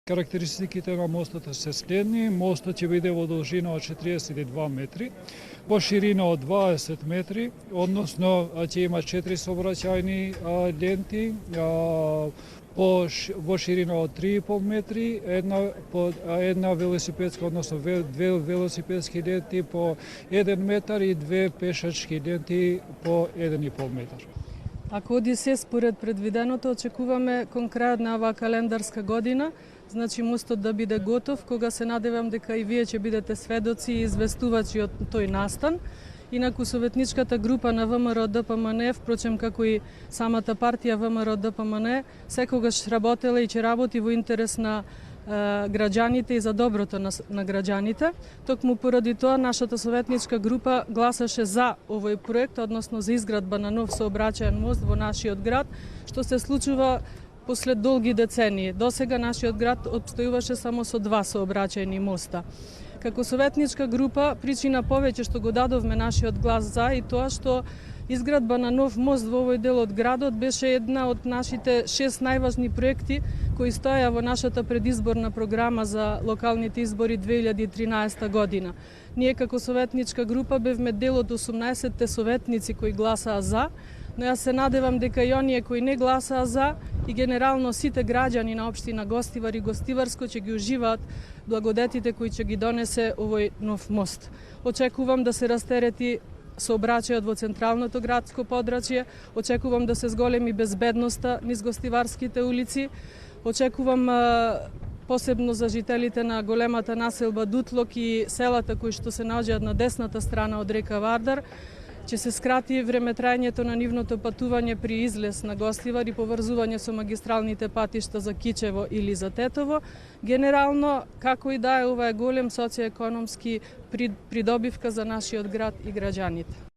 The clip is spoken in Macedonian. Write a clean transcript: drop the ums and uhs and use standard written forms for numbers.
Карактеристиките на мостот се следни. Мостот ќе биде во должина од 42 метри, во ширина од 20 метри, односно ќе има 4 сообраќајни ленти, во ширина од 3,5 метри, една велосипедска, односно две велосипедски ленти по 1 метар и две пешачки ленти по 1,5 метар. Ако оди се според предвиденото, очекуваме кон крајот на оваа календарска година, значи мостот да биде готов, кога се надевам дека и вие ќе бидете сведоци и известувачи од тој настан. Инаку советничката група на ВМРО ДПМН, впрочем како и самата партија ВМРО ДПМН, секогаш работела и ќе работи во интерес на граѓаните и за доброто на граѓаните. Токму поради тоа нашата советничка група гласаше за овој проект, односно за изградба на нов сообраќаен мост во нашиот град, што се случува после долги децении. Досега нашиот град обстојуваше само со 2 сообраќајни моста. Како советничка група, причина повеќе што го дадовме нашиот глас за и тоа што изградба на нов мост во овој дел од градот беше една од нашите 6 најважни проекти кои стоја во нашата предизборна програма за локалните избори 2013 година. Ние како советничка група бевме дел од 18 советници кои гласаа за, но јас се надевам дека и оние кои не гласаа за и генерално сите граѓани на општина Гостивар и Гостиварско ќе ги уживаат благодетите кои ќе ги донесе овој нов мост. Очекувам да се растерети сообраќајот во централното градско подрачје, очекувам да се зголеми безбедноста низ гостиварските улици, очекувам посебно за жителите на големата населба Дутлок и селата кои што се наоѓаат на десната страна од река Вардар, ќе се скрати времетраењето на нивното патување при излез на Гостивар и поврзување со магистралните патишта за Кичево или за Тетово. Генерално, како и да е, ова е голем социјоекономски придобивка за нашиот град и граѓаните.